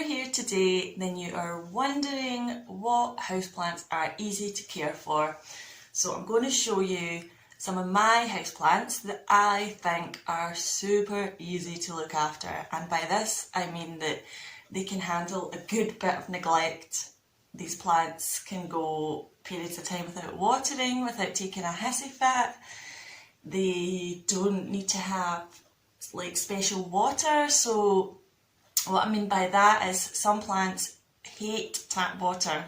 here today, then you are wondering what houseplants are easy to care for. So I'm going to show you some of my houseplants that I think are super easy to look after. And by this, I mean that they can handle a good bit of neglect. These plants can go periods of time without watering, without taking a hissy fit. They don't need to have like special water. So what I mean by that is some plants hate tap water,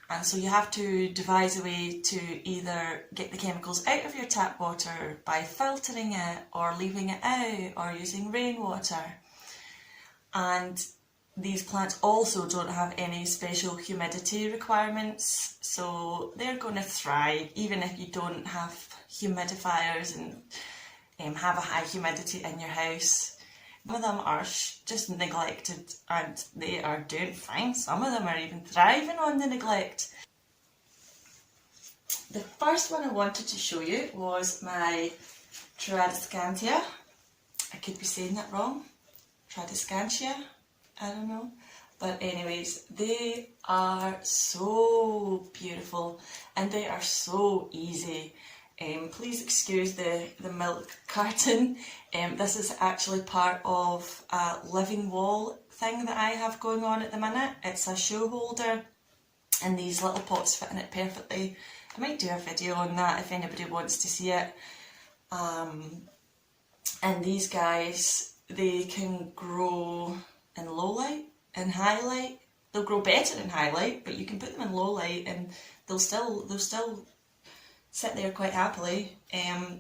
and so you have to devise a way to either get the chemicals out of your tap water by filtering it or leaving it out or using rainwater. And these plants also don't have any special humidity requirements, so they're going to thrive even if you don't have humidifiers and have a high humidity in your house. Some of them are just neglected and they are doing fine. Some of them are even thriving on the neglect. The first one I wanted to show you was my Tryscantia. I could be saying that wrong. Tryscantia, I don't know. But anyways, they are so beautiful and they are so easy. Please excuse the milk carton. This is actually part of a living wall thing that I have going on at the minute. It's a show holder and these little pots fit in it perfectly. I might do a video on that if anybody wants to see it. And these guys, they can grow in low light and high light. They'll grow better in high light, but you can put them in low light and they'll still sit there quite happily.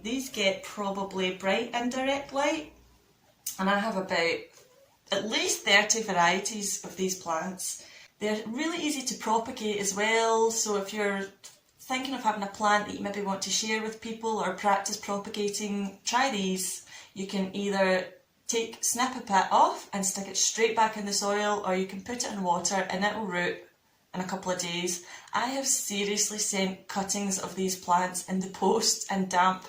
These get probably bright indirect light, and I have about at least 30 varieties of these plants. They're really easy to propagate as well, so if you're thinking of having a plant that you maybe want to share with people or practice propagating, try these. You can either snip a pit off and stick it straight back in the soil, or you can put it in water and it will root in a couple of days. I have seriously sent cuttings of these plants in the post and damp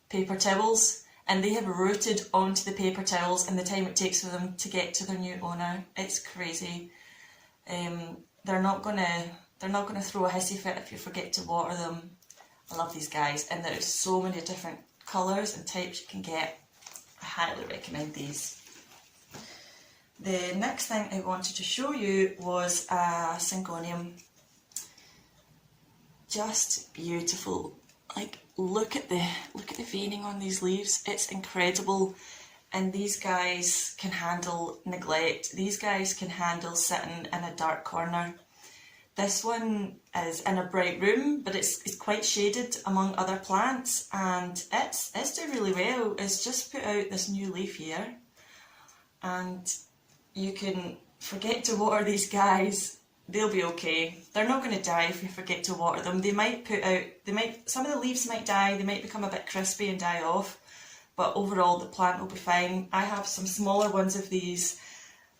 paper towels, and they have rooted onto the paper towels in the time it takes for them to get to their new owner. It's crazy. They're not gonna throw a hissy fit if you forget to water them. I love these guys, and there's so many different colours and types you can get. I highly recommend these. The next thing I wanted to show you was a Syngonium. Just beautiful. Like, look at the veining on these leaves. It's incredible. And these guys can handle neglect. These guys can handle sitting in a dark corner. This one is in a bright room, but it's quite shaded among other plants, and it's doing really well. It's just put out this new leaf here, and you can forget to water these guys. They'll be okay. They're not going to die if you forget to water them. Some of the leaves might die, they might become a bit crispy and die off, but overall the plant will be fine. I have some smaller ones of these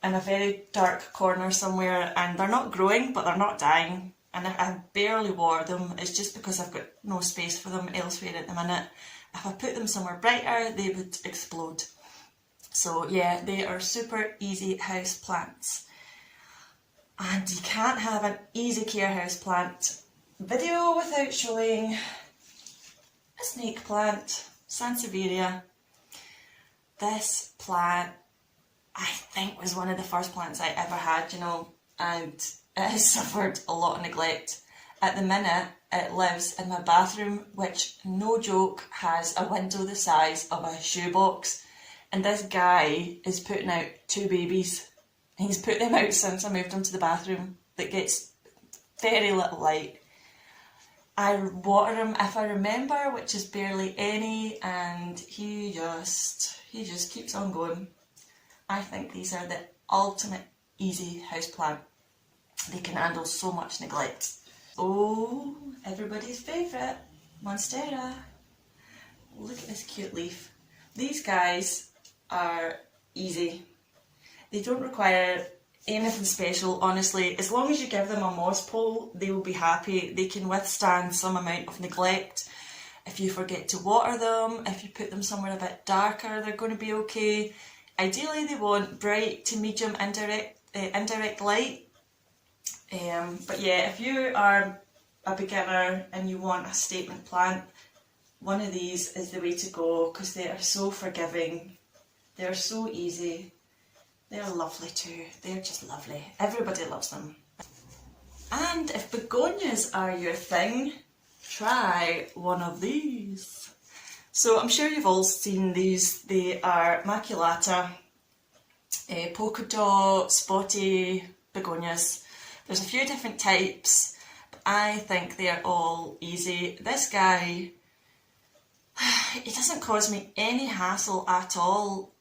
in a very dark corner somewhere, and they're not growing, but they're not dying. And I barely water them. It's just because I've got no space for them elsewhere at the minute. If I put them somewhere brighter, they would explode. So yeah, they are super easy house plants. And you can't have an easy care house plant video without showing a snake plant, Sansevieria. This plant, I think, was one of the first plants I ever had, and it has suffered a lot of neglect. At the minute, it lives in my bathroom, which, no joke, has a window the size of a shoebox. And this guy is putting out 2 babies. He's put them out since I moved him to the bathroom that gets very little light. I water him if I remember, which is barely any, and he just keeps on going. I think these are the ultimate easy houseplant. They can handle so much neglect. Oh, everybody's favourite, Monstera. Look at this cute leaf. These guys are easy. They don't require anything special, honestly. As long as you give them a moss pole, they will be happy. They can withstand some amount of neglect. If you forget to water them, if you put them somewhere a bit darker, they're going to be okay. Ideally, they want bright to medium indirect indirect light. But yeah, if you are a beginner and you want a statement plant, one of these is the way to go because they are so forgiving, they're so easy, they're lovely too, they're just lovely, everybody loves them. And if begonias are your thing, try one of these. So I'm sure you've all seen these. They are maculata, polka dot, spotty begonias. There's a few different types, but I think they are all easy. This guy, he doesn't cause me any hassle at all.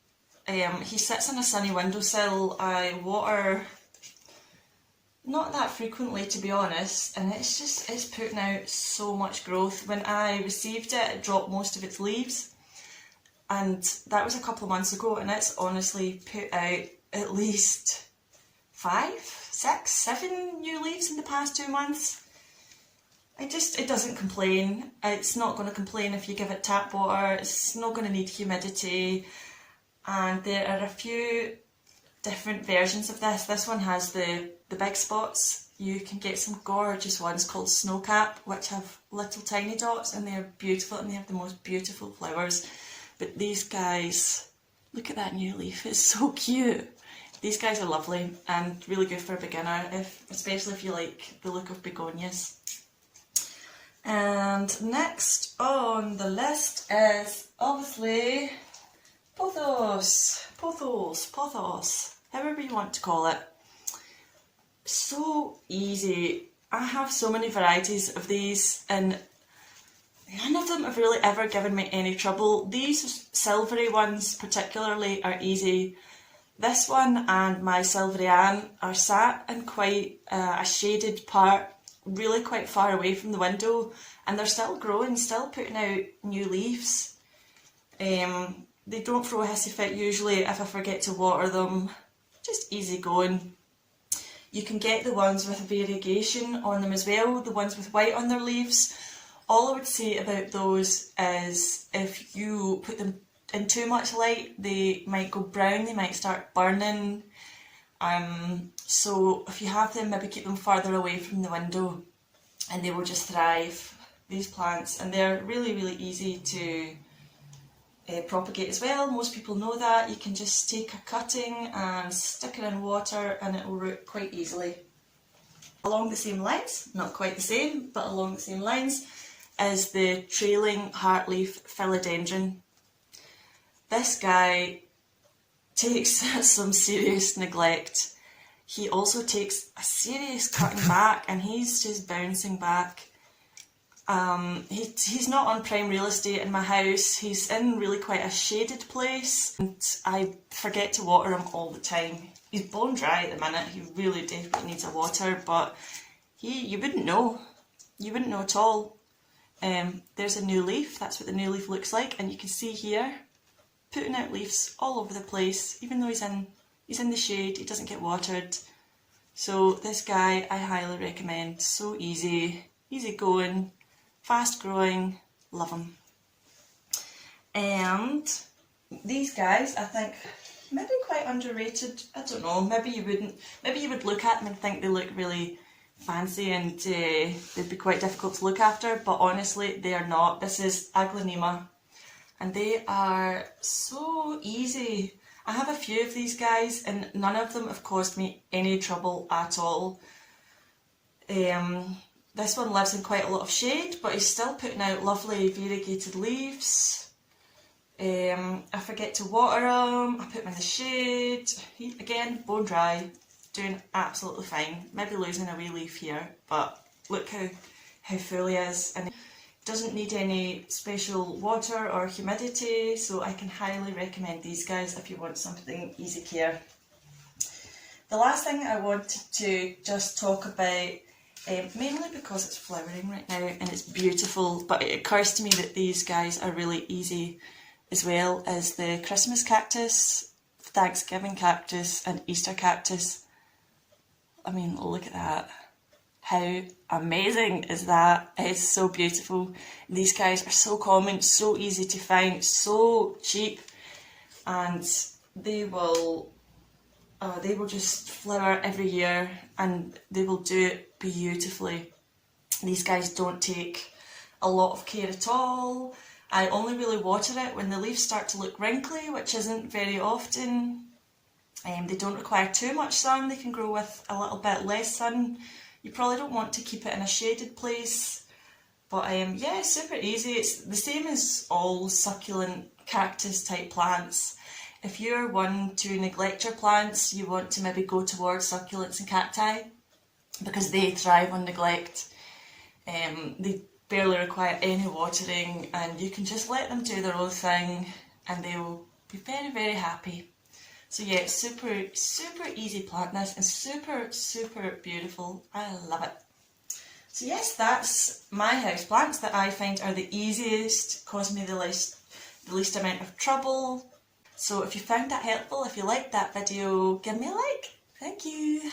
He sits on a sunny windowsill. I water not that frequently, to be honest, and it's putting out so much growth. When I received it, it dropped most of its leaves, and that was a couple of months ago, and it's honestly put out at least 5, 6, 7 new leaves in the past 2 months. It doesn't complain. It's not going to complain if you give it tap water. It's not going to need humidity, and there are a few different versions of this. This one has the big spots. You can get some gorgeous ones called snowcap, which have little tiny dots, and they're beautiful, and they have the most beautiful flowers. But these guys, look at that new leaf, it's so cute. These guys are lovely and really good for a beginner, especially if you like the look of begonias. And next on the list is obviously Pothos, however you want to call it. So easy. I have so many varieties of these and none of them have really ever given me any trouble. These silvery ones particularly are easy. This one and my Silvery Ann are sat in quite a shaded part, really quite far away from the window, and they're still growing, still putting out new leaves. They don't throw a hissy fit usually if I forget to water them. Just easy going. You can get the ones with variegation on them as well, the ones with white on their leaves. All I would say about those is if you put them in too much light, they might go brown, they might start burning. So if you have them, maybe keep them further away from the window and they will just thrive, these plants. And they're really, really easy to propagate as well. Most people know that. You can just take a cutting and stick it in water and it will root quite easily. Along the same lines, not quite the same, but along the same lines, is the trailing heartleaf Philodendron. This guy takes some serious neglect. He also takes a serious cutting back and he's just bouncing back. He's not on prime real estate in my house. He's in really quite a shaded place and I forget to water him all the time. He's bone dry at the minute. He really desperately needs a water, but you wouldn't know. You wouldn't know at all. There's a new leaf. That's what the new leaf looks like, and you can see here putting out leaves all over the place. Even though he's in the shade, he doesn't get watered. So this guy I highly recommend. So easy going. Fast growing, love them. And these guys, I think, maybe quite underrated. I don't know, maybe you wouldn't. Maybe you would look at them and think they look really fancy and they'd be quite difficult to look after, but honestly, they are not. This is Anglanema, and they are so easy. I have a few of these guys, and none of them have caused me any trouble at all. This one lives in quite a lot of shade, but he's still putting out lovely variegated leaves. I forget to water him, I put him in the shade. He, again, bone dry, doing absolutely fine. Maybe losing a wee leaf here, but look how full he is. And he doesn't need any special water or humidity, so I can highly recommend these guys if you want something easy care. The last thing I wanted to just talk about, mainly because it's flowering right now and it's beautiful, but it occurs to me that these guys are really easy as well, as the Christmas cactus, Thanksgiving cactus and Easter cactus. I mean, look at that. How amazing is that? It's so beautiful. These guys are so common, so easy to find, so cheap, and they will they will just flower every year and they will do it beautifully. These guys don't take a lot of care at all. I only really water it when the leaves start to look wrinkly, which isn't very often. They don't require too much sun, they can grow with a little bit less sun. You probably don't want to keep it in a shaded place. But yeah, super easy. It's the same as all succulent cactus type plants. If you're one to neglect your plants, you want to maybe go towards succulents and cacti because they thrive on neglect. They barely require any watering and you can just let them do their own thing and they will be very, very happy. So yeah, super, super easy plant this and super, super beautiful. I love it. So yes, that's my houseplants that I find are the easiest, cause me the least amount of trouble. So if you found that helpful, if you liked that video, give me a like. Thank you.